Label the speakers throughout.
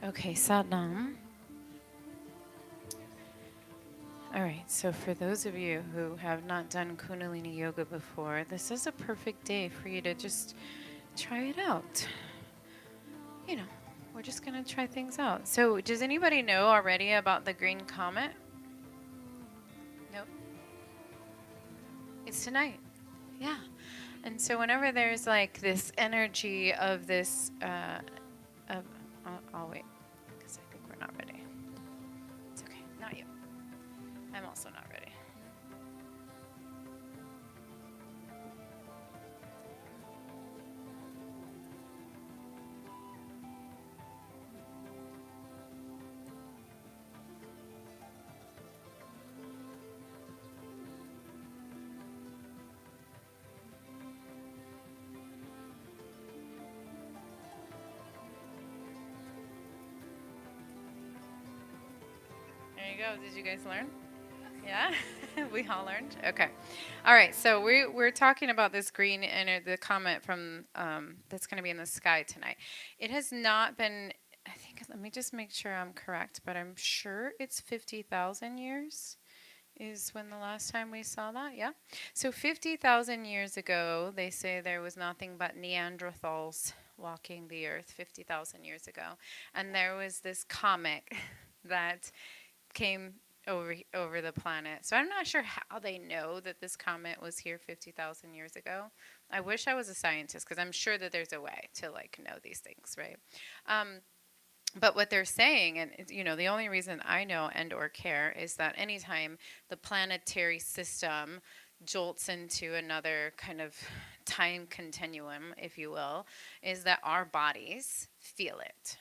Speaker 1: Okay, Satnam. All right, so for those of you who have not done Kundalini Yoga before, this is a perfect day for you to just try it out. You know, we're just going to try things out. So, does anybody know already about the green comet? Nope. It's tonight. Yeah. And so, whenever there's like this energy of this, I'll wait because I think we're not ready. It's okay. Not you. I'm also not ready. There you go. Did you guys learn? Yeah, we all learned. Okay, all right. So we're talking about this green and the comet from that's going to be in the sky tonight. It has not been. I think. Let me just make sure I'm correct, but I'm sure it's 50,000 years is when the last time we saw that. Yeah. So 50,000 years ago, they say there was nothing but Neanderthals walking the earth 50,000 years ago, and there was this comet that came over the planet. So I'm not sure how they know that this comet was here 50,000 years ago. I wish I was a scientist because I'm sure that there's a way to like know these things, right? Um, but what they're saying, and the only reason I know and or care is that anytime the planetary system jolts into another kind of time continuum, if you will, is that our bodies feel it.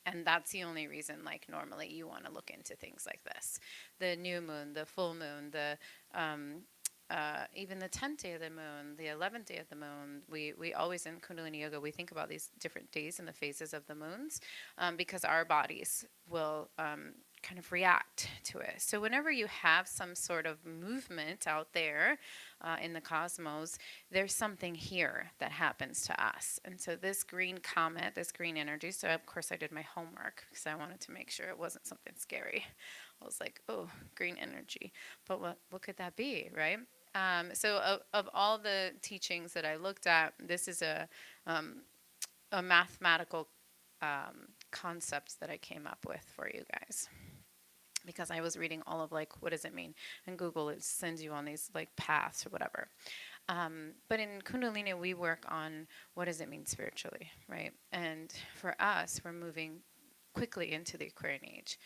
Speaker 1: And that's the only reason, like, normally you want to look into things like this. The new moon, the full moon, um, even the 10th day of the moon, the 11th day of the moon. We always in Kundalini Yoga, we think about these different days and the phases of the moons because our bodies will kind of react to it. So whenever you have some sort of movement out there in the cosmos, there's something here that happens to us. And so this green comet, this green energy, so of course I did my homework because I wanted to make sure it wasn't something scary. I was like, oh, green energy. But what could that be, right? So of all the teachings that I looked at, this is a mathematical concept that I came up with for you guys because I was reading all of like what does it mean, and Google it sends you on these like paths or whatever. But in Kundalini, we work on what does it mean spiritually, right? And for us, we're moving quickly into the Aquarian age.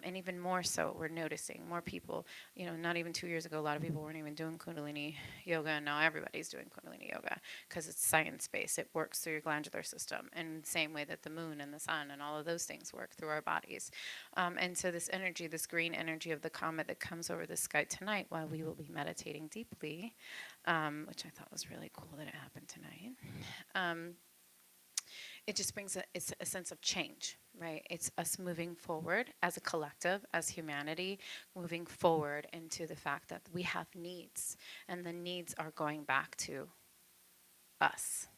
Speaker 1: And even more so, we're noticing more people, not even 2 years ago, a lot of people weren't even doing Kundalini Yoga, and now everybody's doing Kundalini Yoga because it's science-based. It works through your glandular system in the same way that the moon and the sun and all of those things work through our bodies. And so this energy, this green energy of the comet that comes over the sky tonight while we will be meditating deeply, which I thought was really cool that it happened tonight. It just brings it's a sense of change, right? It's us moving forward as a collective, as humanity, moving forward into the fact that we have needs, and the needs are going back to us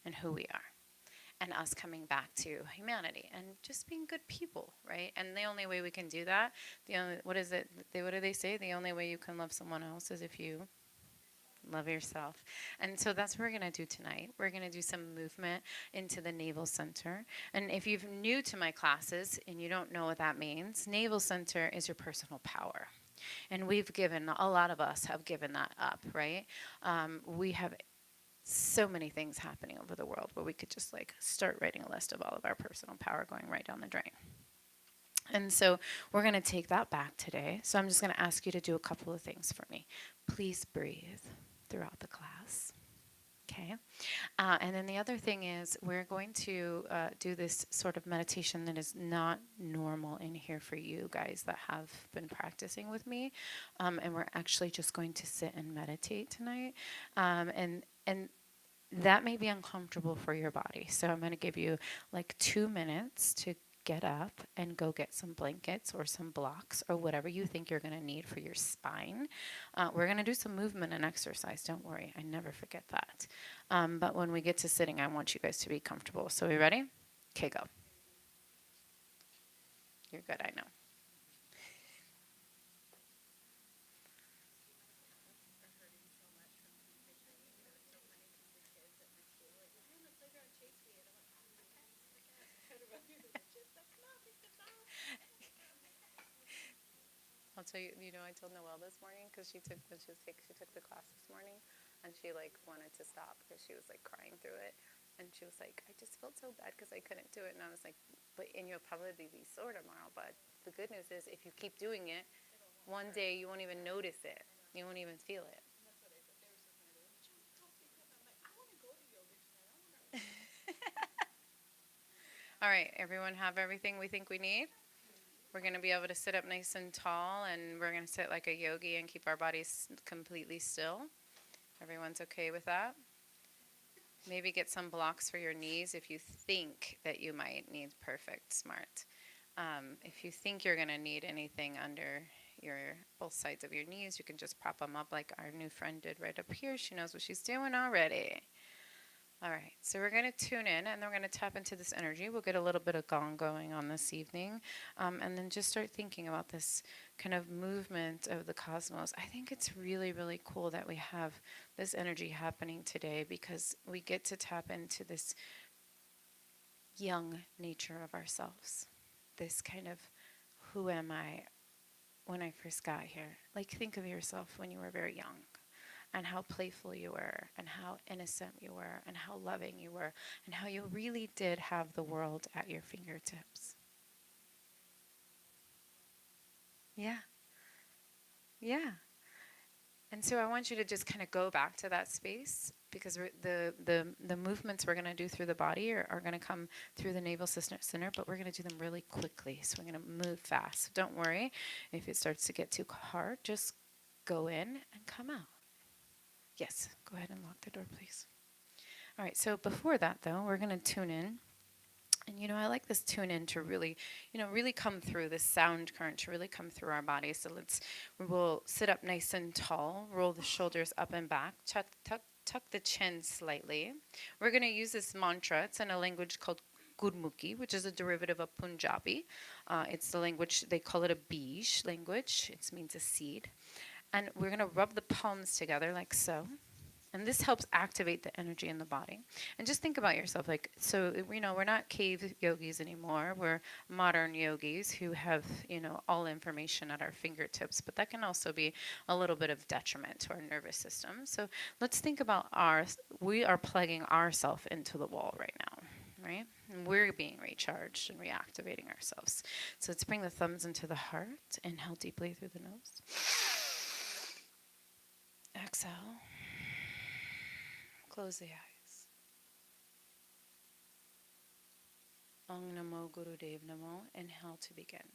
Speaker 1: and who we are. And us coming back to humanity and just being good people, right? And the only way we can do that, what is it? What do they say? The only way you can love someone else is if you love yourself. And so that's what we're going to do tonight. We're going to do some movement into the navel center. And if you're new to my classes and you don't know what that means, navel center is your personal power. And a lot of us have given that up, right? We have so many things happening over the world where we could just like start writing a list of all of our personal power going right down the drain. And so we're going to take that back today. So I'm just going to ask you to do a couple of things for me. Please breathe throughout the class. Okay. And then the other thing is we're going to do this sort of meditation that is not normal in here for you guys that have been practicing with me. And we're actually just going to sit and meditate tonight. And that may be uncomfortable for your body. So I'm going to give you like 2 minutes to get up and go get some blankets or some blocks or whatever you think you're going to need for your spine. We're going to do some movement and exercise. Don't worry. I never forget that. But when we get to sitting, I want you guys to be comfortable. So we ready? Okay, go. You're good, I know. I'll tell you, I told Noelle this morning because she took the class this morning, and she like wanted to stop because she was like crying through it, and she was like, I just felt so bad because I couldn't do it, and I was like, and you'll probably be sore tomorrow, but the good news is if you keep doing it, one day you won't even notice it, you won't even feel it. All right, everyone have everything we think we need? We're going to be able to sit up nice and tall, and we're going to sit like a yogi and keep our bodies completely still. Everyone's okay with that? Maybe get some blocks for your knees if you think that you might need perfect smart. If you think you're going to need anything under your both sides of your knees, you can just prop them up like our new friend did right up here. She knows what she's doing already. All right, so we're going to tune in and then we're going to tap into this energy. We'll get a little bit of gong going on this evening, and then just start thinking about this kind of movement of the cosmos. I think it's really, really cool that we have this energy happening today because we get to tap into this young nature of ourselves, this kind of who am I when I first got here? Like, think of yourself when you were very young and how playful you were, and how innocent you were, and how loving you were, and how you really did have the world at your fingertips. Yeah, yeah. And so I want you to just kind of go back to that space because the movements we're going to do through the body are going to come through the navel center, but we're going to do them really quickly. So we're going to move fast. So don't worry if it starts to get too hard. Just go in and come out. Yes, go ahead and lock the door, please. All right, so before that, though, we're going to tune in. And, I like this tune in to really, really come through this sound current to really come through our body. So we'll sit up nice and tall, roll the shoulders up and back, tuck the chin slightly. We're going to use this mantra. It's in a language called Gurmukhi, which is a derivative of Punjabi. It's the language, they call it a bij language. It means a seed. And we're going to rub the palms together like so. And this helps activate the energy in the body. And just think about yourself like, so, we're not cave yogis anymore. We're modern yogis who have, all information at our fingertips. But that can also be a little bit of detriment to our nervous system. So let's think about we are plugging ourselves into the wall right now. Right? And we're being recharged and reactivating ourselves. So let's bring the thumbs into the heart. Inhale deeply through the nose. Exhale. Close the eyes. Om Namo Gurudev Namo. Inhale to begin.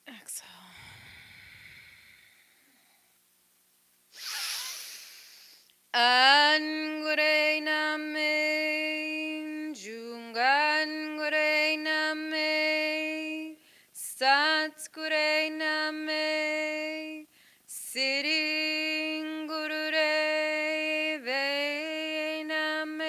Speaker 1: Exhale. Angure name, Jungangure name, Satgure name, Siringurure ve name,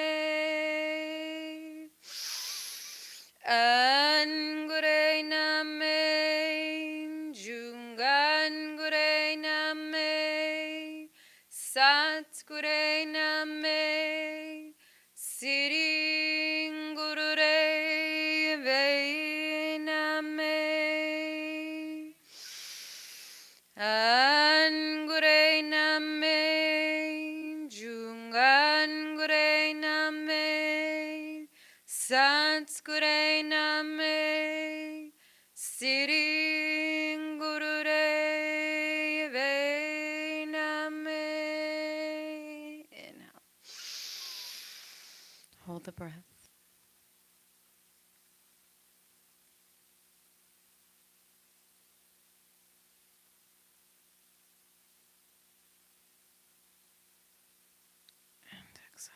Speaker 1: name. Sitting Gurure Ve name. Angure name. Jungangure name. Sanskure name. Sitting Gurure Ve name. Inhale. Hold the breath. And exhale.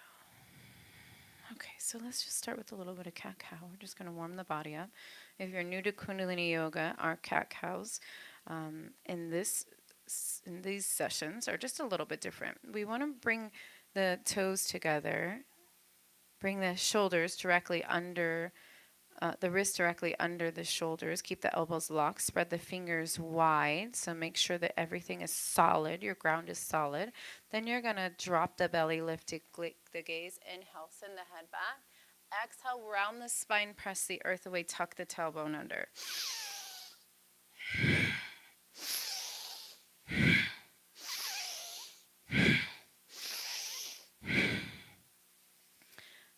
Speaker 1: Okay, so let's just start with a little bit of cat-cow. We're just going to warm the body up. If you're new to Kundalini Yoga, our cat-cows in these sessions are just a little bit different. We want to bring the toes together, bring the shoulders directly under the wrist directly under the shoulders. Keep the elbows locked. Spread the fingers wide. So make sure that everything is solid. Your ground is solid. Then you're going to drop the belly, lift the gaze. Inhale, send the head back. Exhale, round the spine, press the earth away, tuck the tailbone under.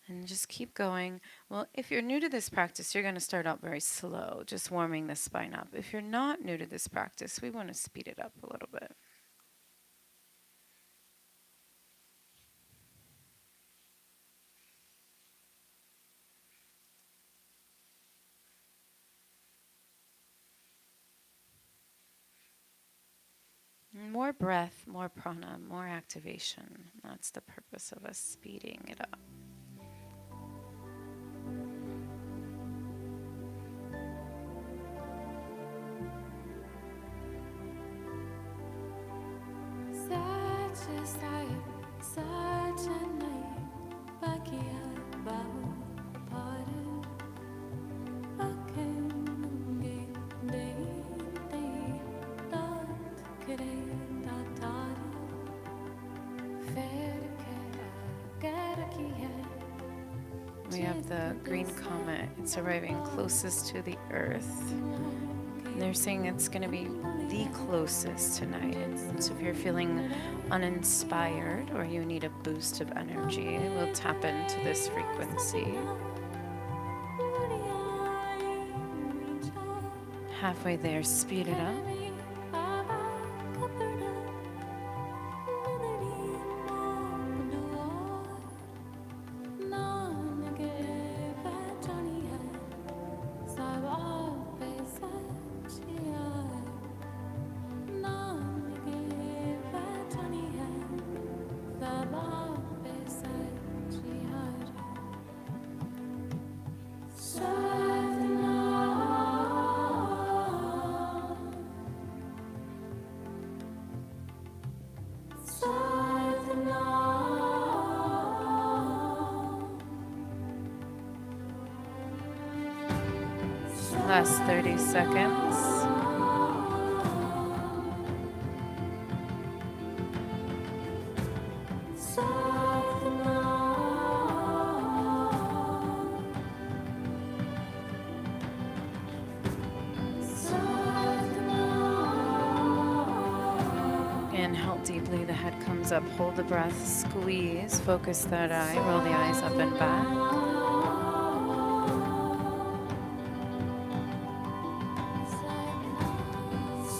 Speaker 1: And just keep going. Well, if you're new to this practice, you're going to start out very slow, just warming the spine up. If you're not new to this practice, we want to speed it up a little bit. More breath, more prana, more activation. That's the purpose of us speeding it up. We have the green comet. It's arriving closest to the Earth. And they're saying it's going to be the closest tonight. So if you're feeling uninspired or you need a boost of energy, we'll tap into this frequency. Halfway there, speed it up. Last 30 seconds. Inhale deeply, the head comes up, hold the breath, squeeze, focus third eye, roll the eyes up and back.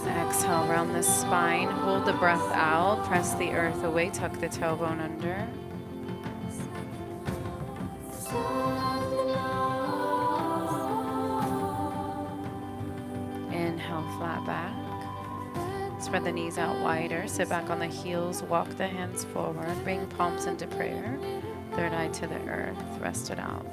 Speaker 1: Exhale, round the spine, hold the breath out, press the earth away, tuck the tailbone under. Inhale, flat back. Spread the knees out wider, sit back on the heels, walk the hands forward, bring palms into prayer, third eye to the earth, rest it out.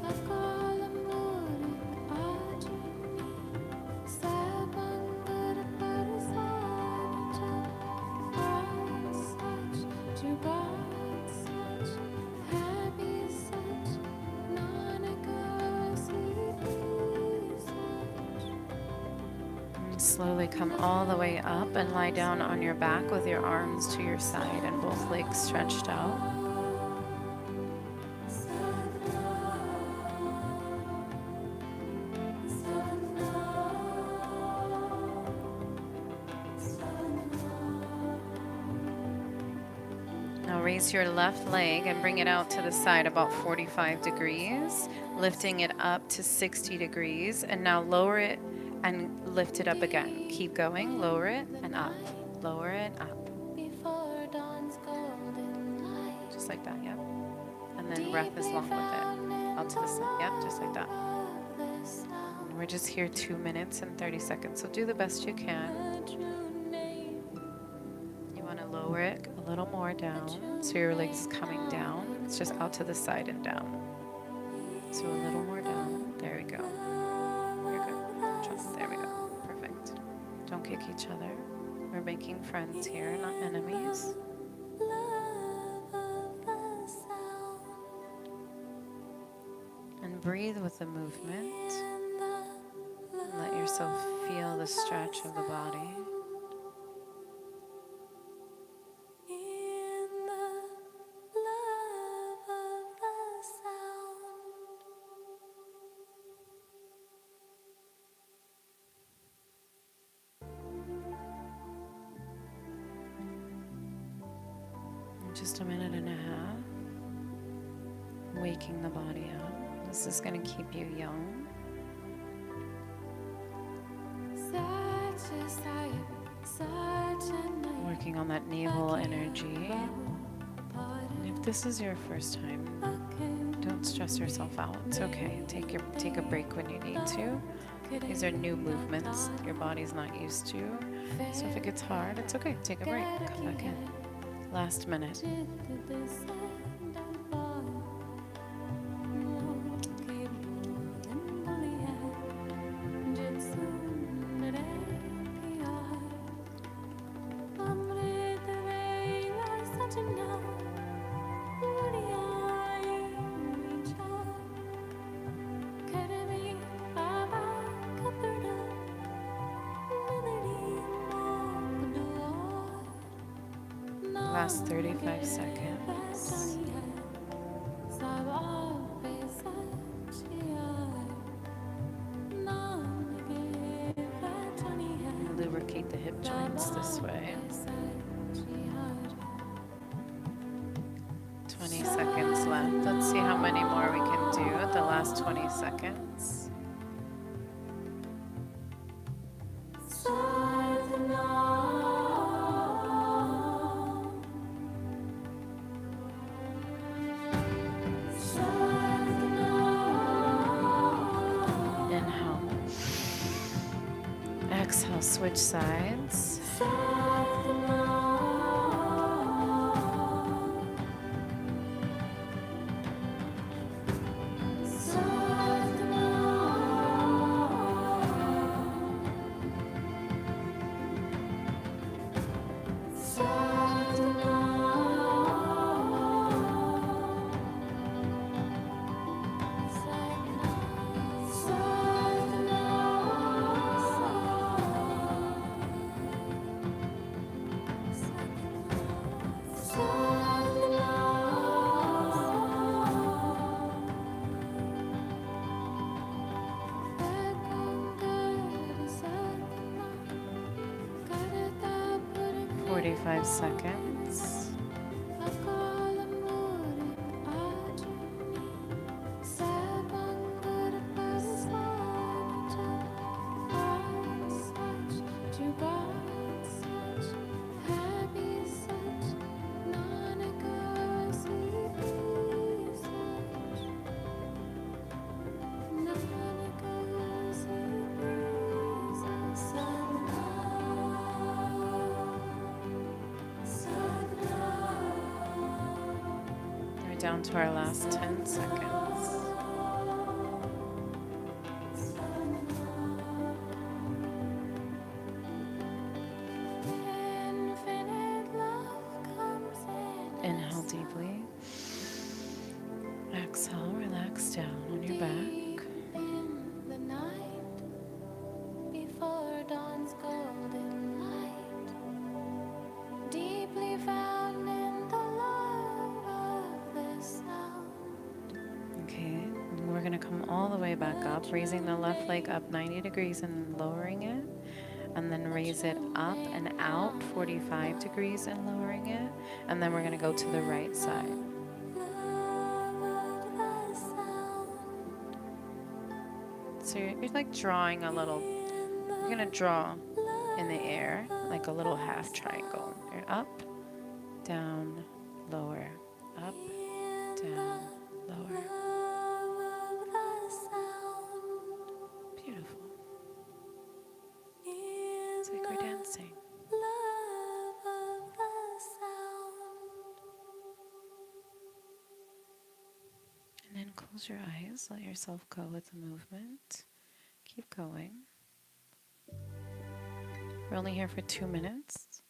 Speaker 1: Slowly come all the way up and lie down on your back with your arms to your side and both legs stretched out. raise your left leg and bring it out to the side about 45 degrees, lifting it up to 60 degrees. And now lower it and lift it up again. Keep going. Lower it and up. Lower it up. Just like that, yep. And then breath is long with it. Out to the side, yep, just like that. And we're just here 2 minutes and 30 seconds, so do the best you can. You want to lower it a little more down, so your leg's coming down. It's just out to the side and down. So a little more down. There we go. You're good. Just, there we go. Perfect. Don't kick each other. We're making friends here, not enemies. And breathe with the movement. And let yourself feel the stretch of the body. Just a minute and a half, waking the body up. This is going to keep you young. Working on that navel energy. And if this is your first time, don't stress yourself out. It's okay. Take a break when you need to. These are new movements your body's not used to. So if it gets hard, it's okay. Take a break. Come back in. Last minute. Last 35 seconds. Lubricate the hip joints this way. 20 seconds left. Let's see how many more we can do at the last 20 seconds. Exhale, switch sides. Five seconds. Down to our last 10 seconds. Inhale deeply. Exhale, relax down on your back. All the way back up, raising the left leg up 90 degrees and lowering it. and then raise it up and out 45 degrees and lowering it. And then we're going to go to the right side. So you're like drawing a little, you're going to draw in the air like a little half triangle. You're up, down, lower, up, down, lower. Beautiful. It's like we're dancing. And then close your eyes, let yourself go with the movement. Keep going. We're only here for 2 minutes.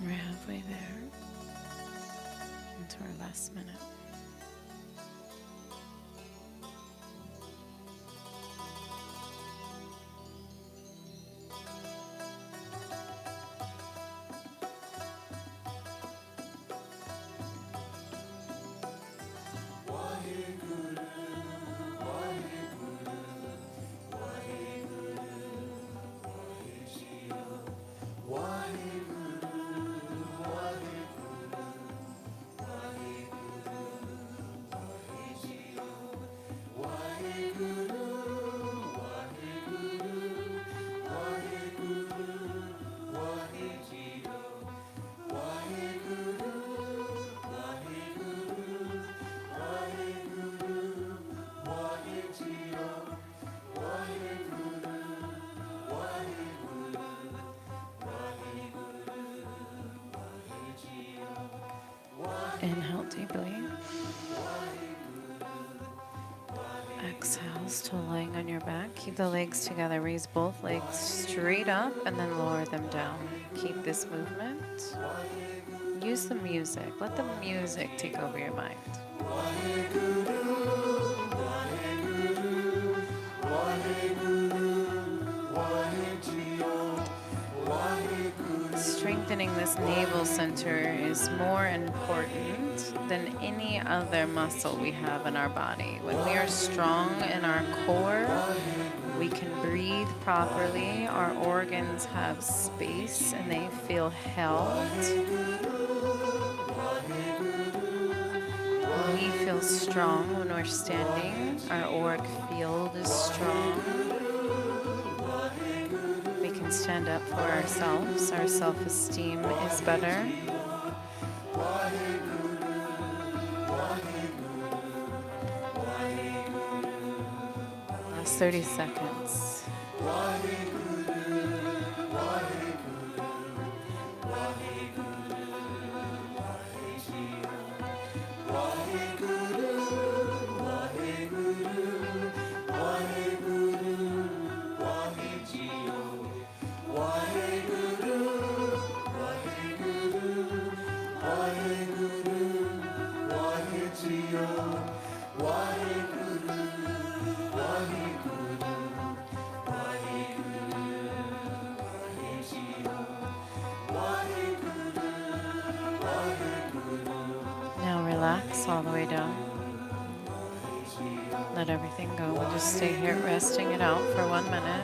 Speaker 1: We're halfway there into our last minute. Inhale deeply. Exhale, still lying on your back. Keep the legs together. Raise both legs straight up and then lower them down. Keep this movement. Use the music. Let the music take over your mind. Strengthening this navel center is more important than any other muscle we have in our body. When we are strong in our core, we can breathe properly, our organs have space and they feel held. We feel strong when we're standing, our auric field is strong. We can stand up for ourselves, our self-esteem is better. Last 30 seconds. Relax all the way down. Let everything go. We'll just stay here resting it out for 1 minute.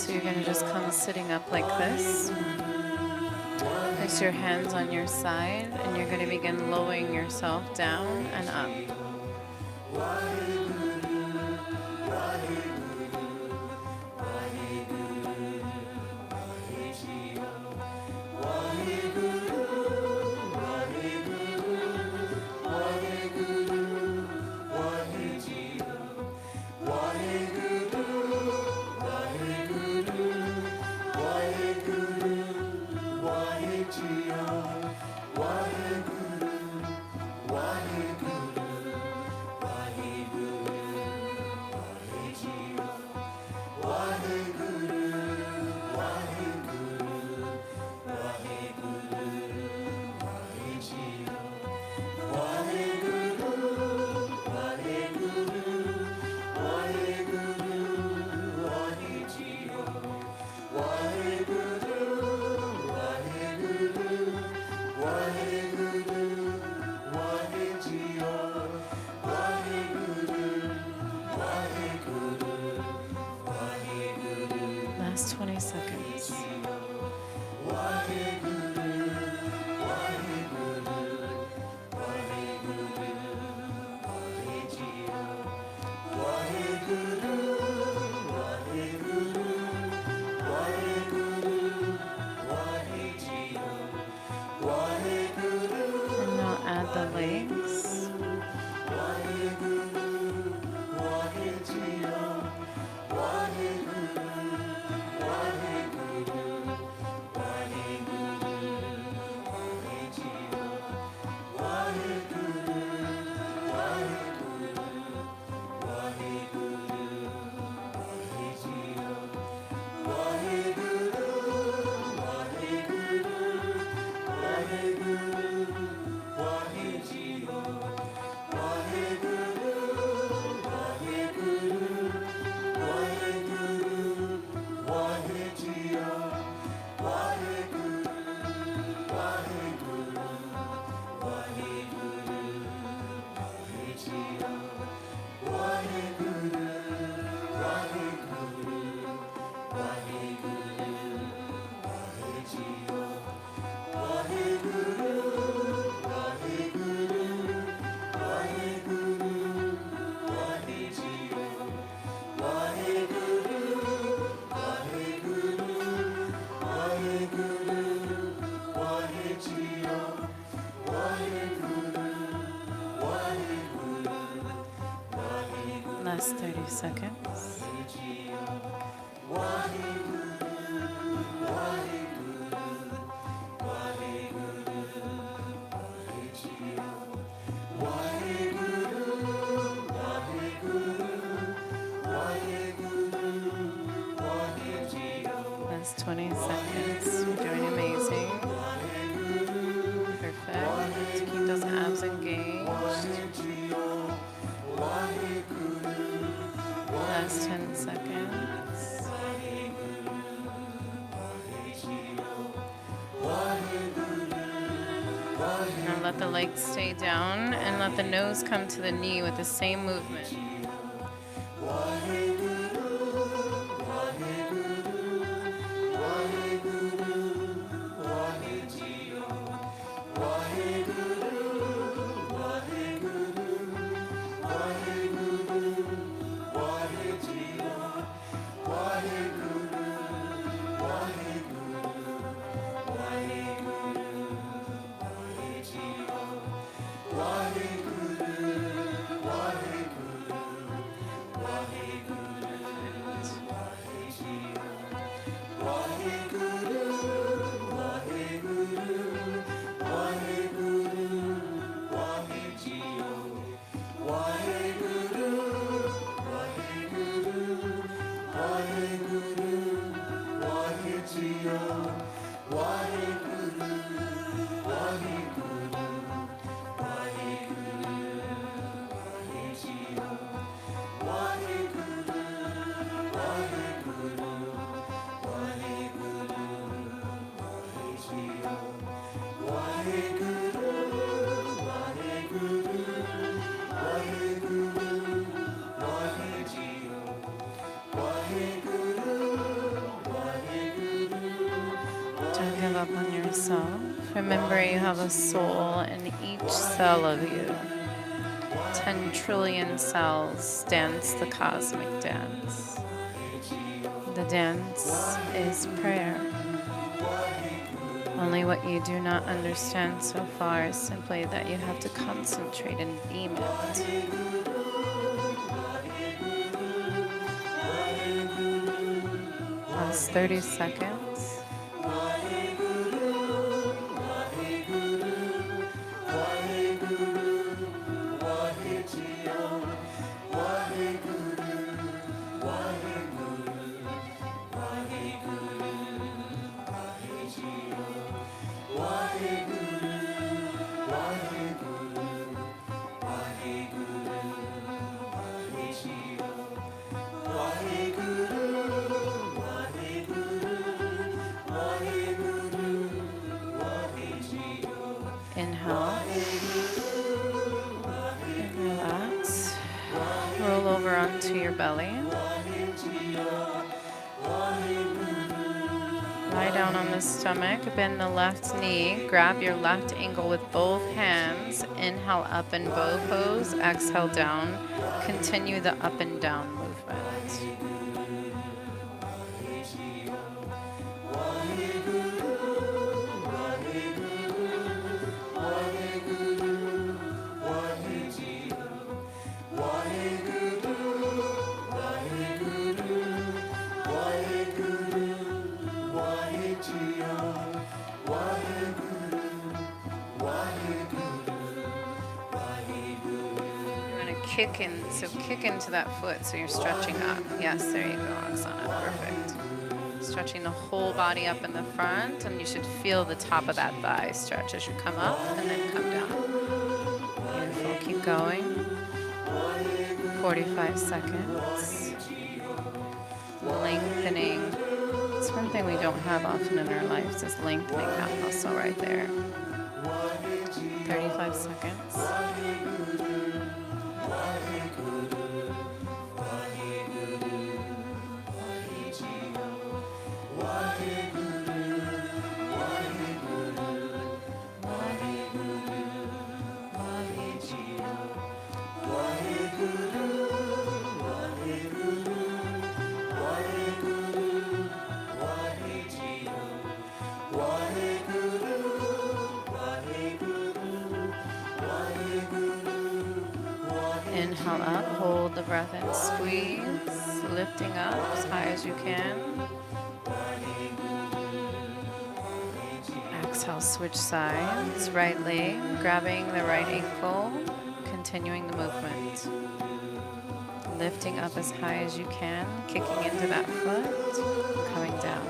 Speaker 1: So you're going to just come sitting up like this. Place your hands on your side, and you're going to begin lowering yourself down and up. Last 20 seconds. And now add the legs. Last 30 seconds. Last 20 seconds. You're doing amazing. Perfect. Keep those abs engaged. Last 10 seconds. Now let the legs stay down and let the nose come to the knee with the same movement. up on yourself. Remember, you have a soul in each cell of you. 10 trillion cells dance the cosmic dance. The dance is prayer. Only what you do not understand so far is simply that you have to concentrate and beam it. Last 30 seconds. Inhale and relax. Roll over onto your belly. Lie down on the stomach, bend the left knee, grab your left ankle with both hands. Inhale up in bow pose, exhale down. Continue the up and down movement. Kick into that foot so you're stretching up. Yes, there you go, Oksana. Perfect. Stretching the whole body up in the front, and you should feel the top of that thigh stretch as you come up and then come down. Beautiful. Keep going. 45 seconds. Lengthening. It's one thing we don't have often in our lives is lengthening that muscle right there. 35 seconds. Inhale up, hold the breath and squeeze, lifting up as high as you can. Exhale, switch sides, right leg, grabbing the right ankle, continuing the movement. Lifting up as high as you can, kicking into that foot, coming down.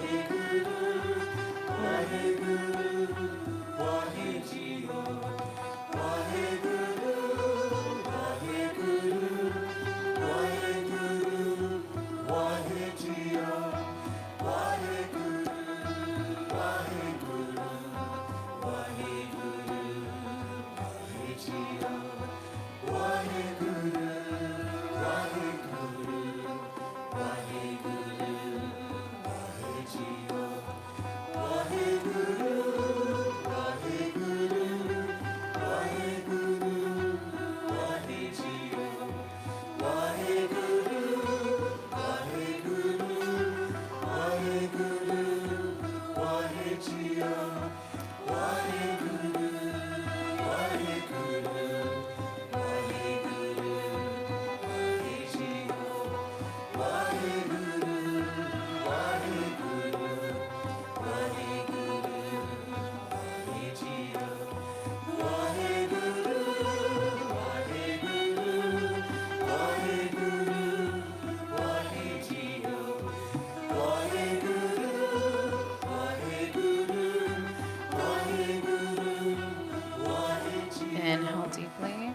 Speaker 1: Inhale deeply.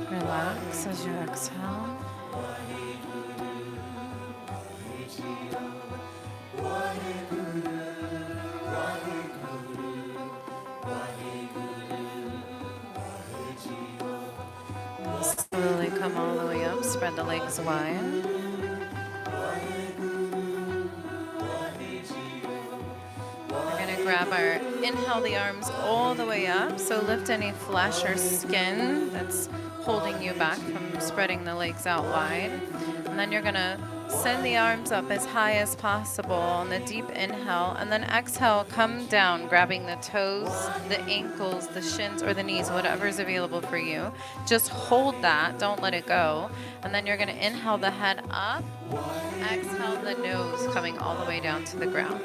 Speaker 1: Relax as you exhale. Slowly come all the way up, spread the legs wide. grab our, inhale the arms all the way up. So lift any flesh or skin that's holding you back from spreading the legs out wide. And then you're going to send the arms up as high as possible on the deep inhale. And then exhale, come down, grabbing the toes, the ankles, the shins, or the knees, whatever is available for you. Just hold that. Don't let it go. And then you're going to inhale the head up. Exhale the nose coming all the way down to the ground.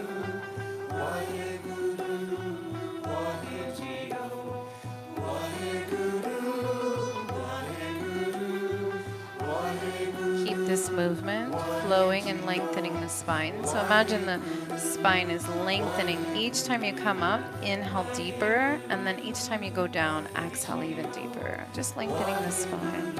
Speaker 1: Keep this movement flowing and lengthening the spine. So imagine the spine is lengthening. Each time you come up, inhale deeper, and then each time you go down, exhale even deeper. Just lengthening the spine.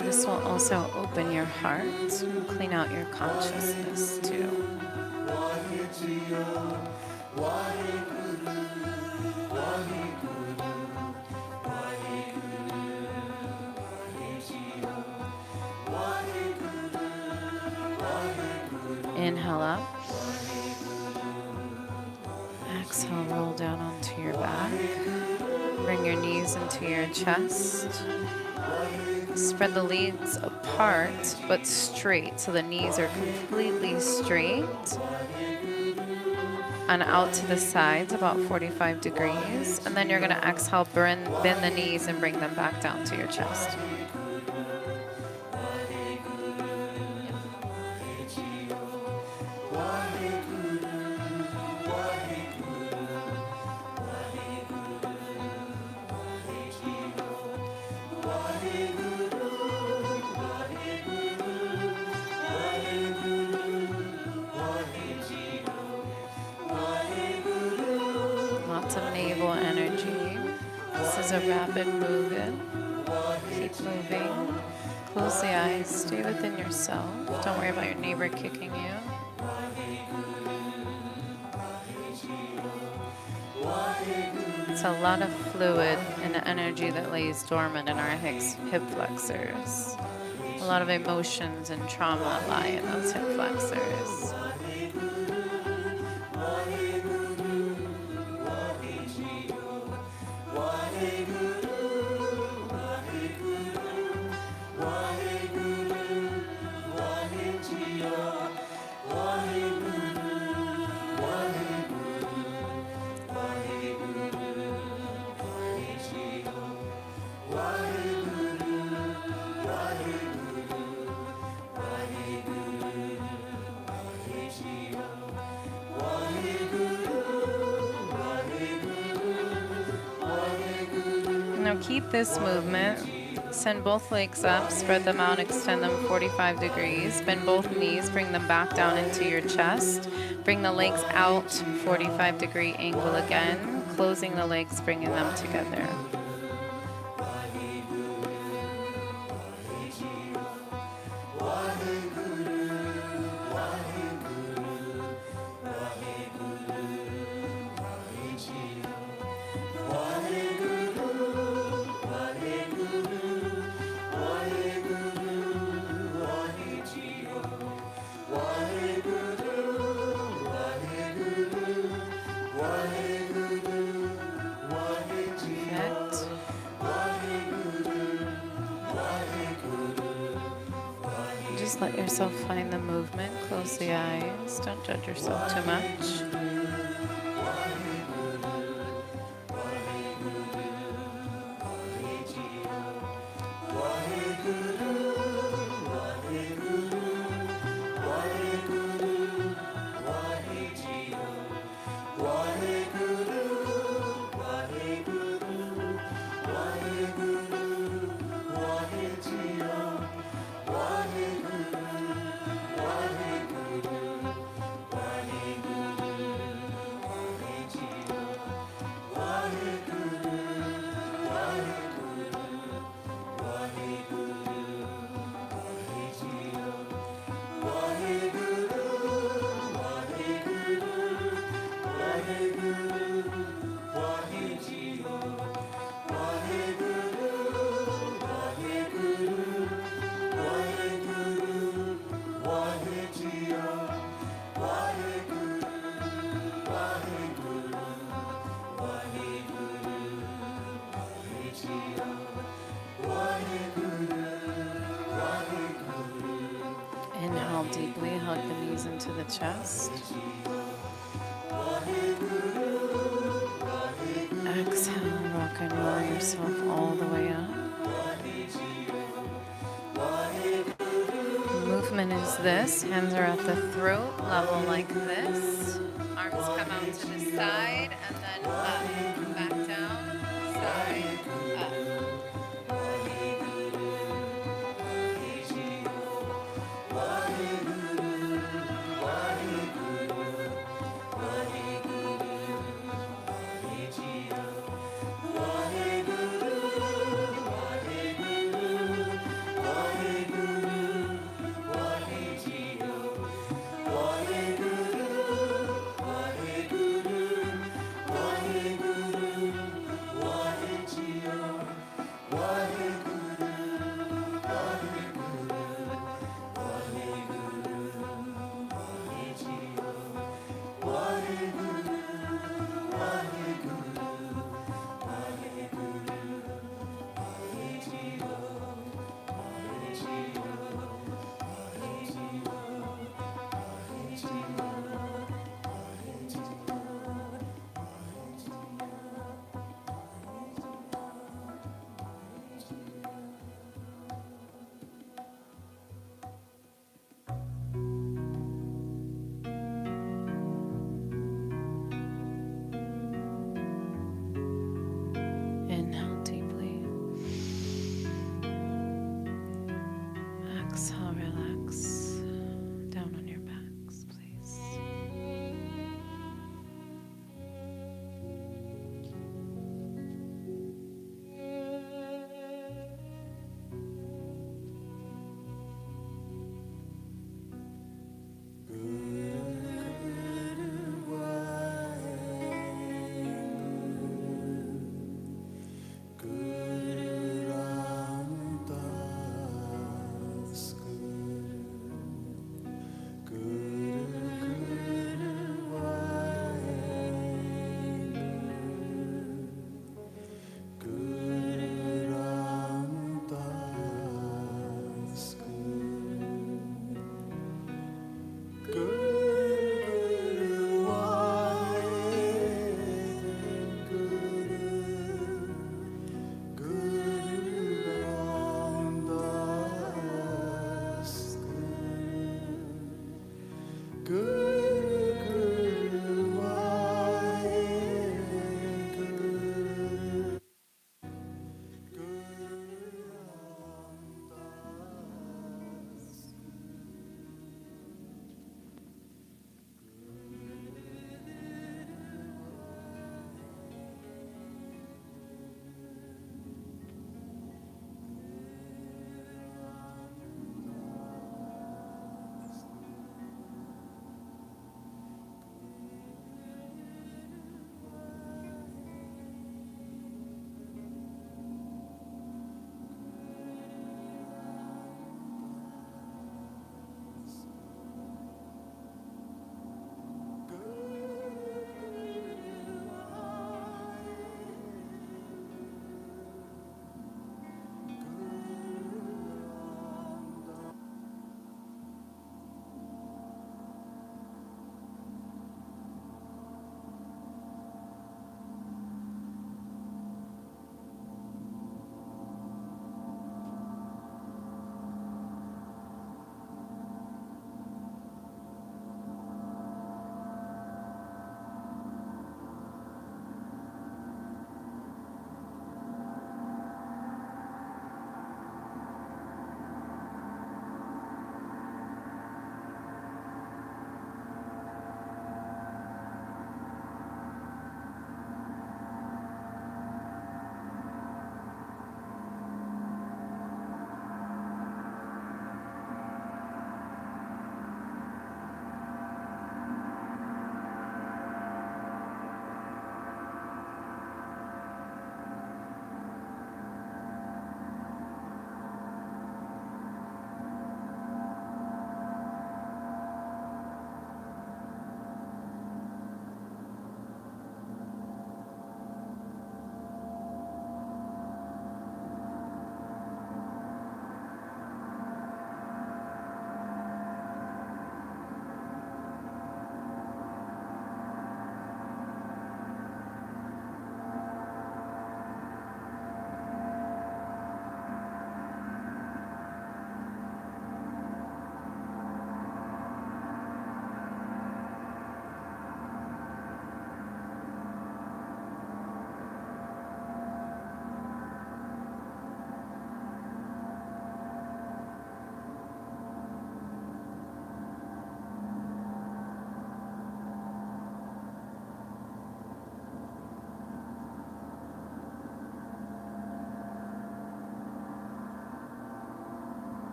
Speaker 1: This will also open your heart and clean out your consciousness too. Inhale up. Exhale, roll down onto your back. Bring your knees into your chest. Spread the legs apart but straight, so the knees are completely straight. And out to the sides, about 45 degrees. And then you're going to exhale, bend the knees and bring them back down to your chest. A rapid movement. Keep moving. Close the eyes. Stay within yourself. Don't worry about your neighbor kicking you. It's a lot of fluid and energy that lays dormant in our hip flexors. A lot of emotions and trauma lie in those hip flexors. Now keep this movement. Send both legs up, spread them out, extend them 45 degrees. Bend both knees, bring them back down into your chest. Bring the legs out, 45-degree angle again. Closing the legs, bringing them together. Just let yourself find the movement. Close the eyes. Don't judge yourself too much. knees into the chest. Exhale, rock and roll yourself all the way up. Movement is this. Hands are at the throat level like this. Arms come out to the side and then up, back down, side, up.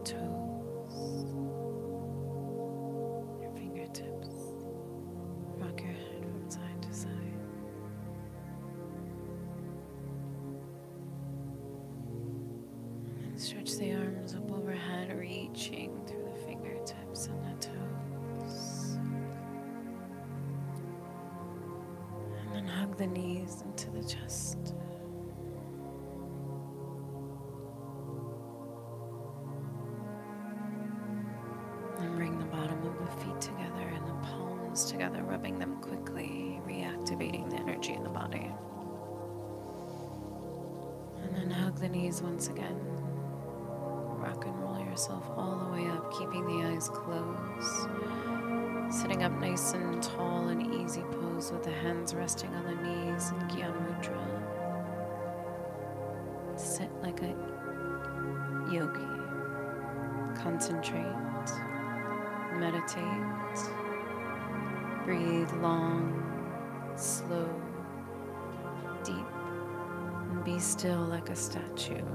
Speaker 1: toes, your fingertips. Rock your head from side to side. And stretch the arms up overhead, reaching through the fingertips and the toes. And then hug the knees into the chest. And bring the bottom of the feet together and the palms together, rubbing them quickly, reactivating the energy in the body. And then hug the knees once again. Rock and roll yourself all the way up, keeping the eyes closed. Sitting up nice and tall and easy pose with the hands resting on the knees in Gyan Mudra. Sit like a yogi. Concentrate. Meditate. Breathe long, slow, deep, and be still like a statue.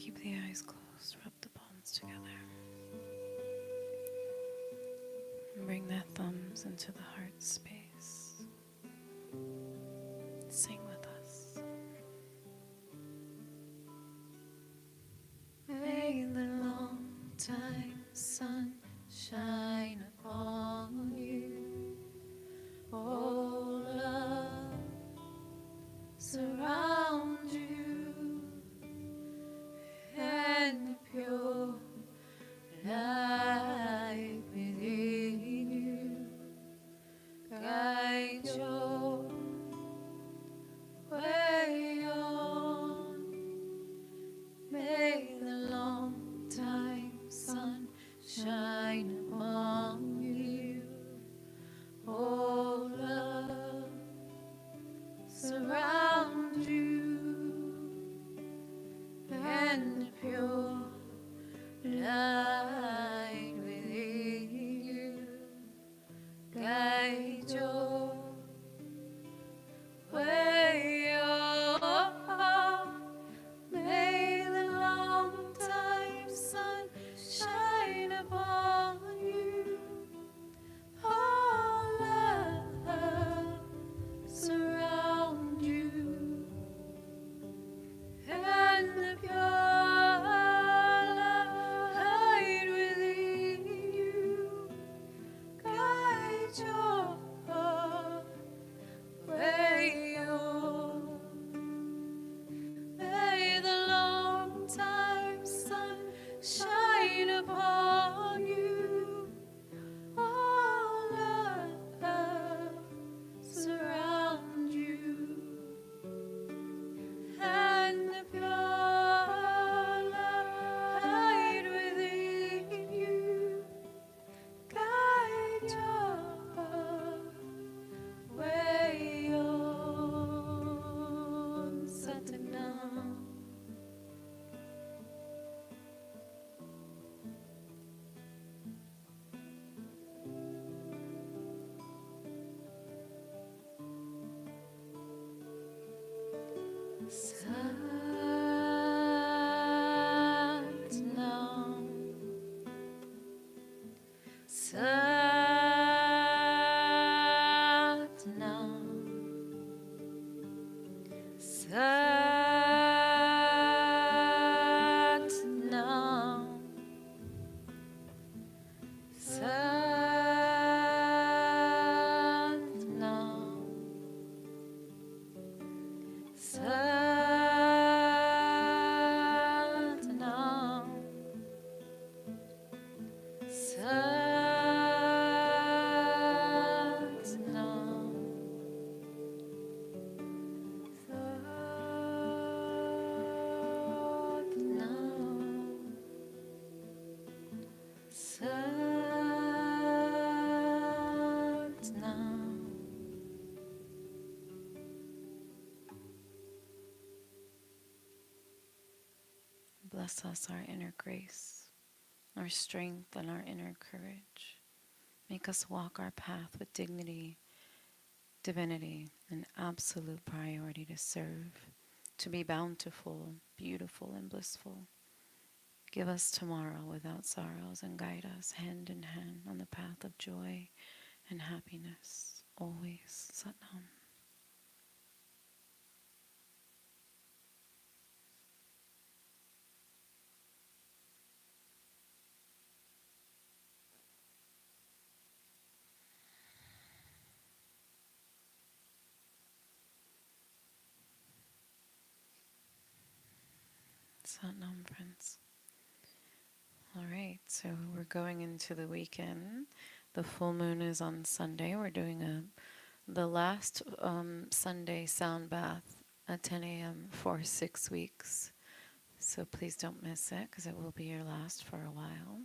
Speaker 1: Keep the eyes closed. Rub the palms together. And bring the thumbs into the heart space. Sing with us. May the long time sun shine upon you. Oh, love surround you, and the pure light within you guide your way on. May the long time sun shine upon you. Oh, love surround you, and pure light within you guide your way on. May the long time sun shine upon you. Oh, love surround you, and the pure light within you guide your way on. May the long time sun shine upon you. Oh, love surround you, and the pure light within you guide your way on. Satnam. Satnam. Satnam. Satnam. Satnam. Satnam. Satnam. Satnam. Bless us our inner grace, our strength, and our inner courage. Make us walk our path with dignity, divinity, and absolute priority to serve, to be bountiful, beautiful, and blissful. Give us tomorrow without sorrows and guide us hand in hand on the path of joy and happiness. Always. Satnam. Satnam, friends. All right, so we're going into the weekend. The full moon is on Sunday. We're doing the last Sunday sound bath at 10 a.m. for 6 weeks. So please don't miss it because it will be your last for a while.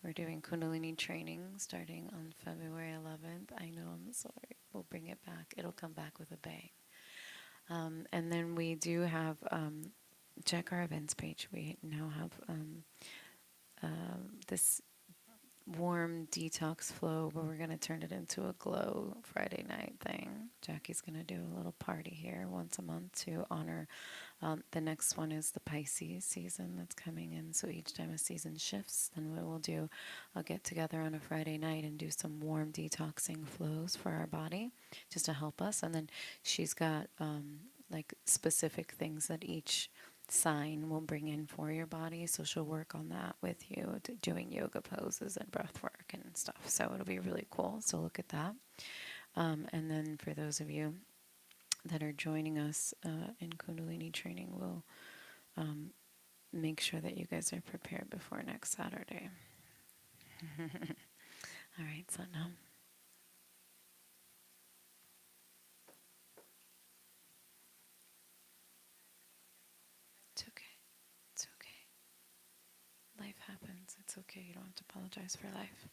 Speaker 1: We're doing Kundalini training starting on February 11th. I know, I'm sorry. We'll bring it back. It'll come back with a bang. And then we do have, check our events page. We now have this warm detox flow, but we're going to turn it into a glow Friday night thing. Jackie's going to do a little party here once a month to honor. The next one is the Pisces season that's coming in. So each time a season shifts, then we will do a get together on a Friday night and do some warm detoxing flows for our body just to help us. And then she's got like specific things that each sign will bring in for your body. So she'll work on that with you, doing yoga poses and breath work and stuff. So it'll be really cool. So look at that. And then for those of you that are joining us in Kundalini training, we'll make sure that you guys are prepared before next Saturday. All right, so now. It's okay. It's okay. Life happens. It's okay. You don't have to apologize for life.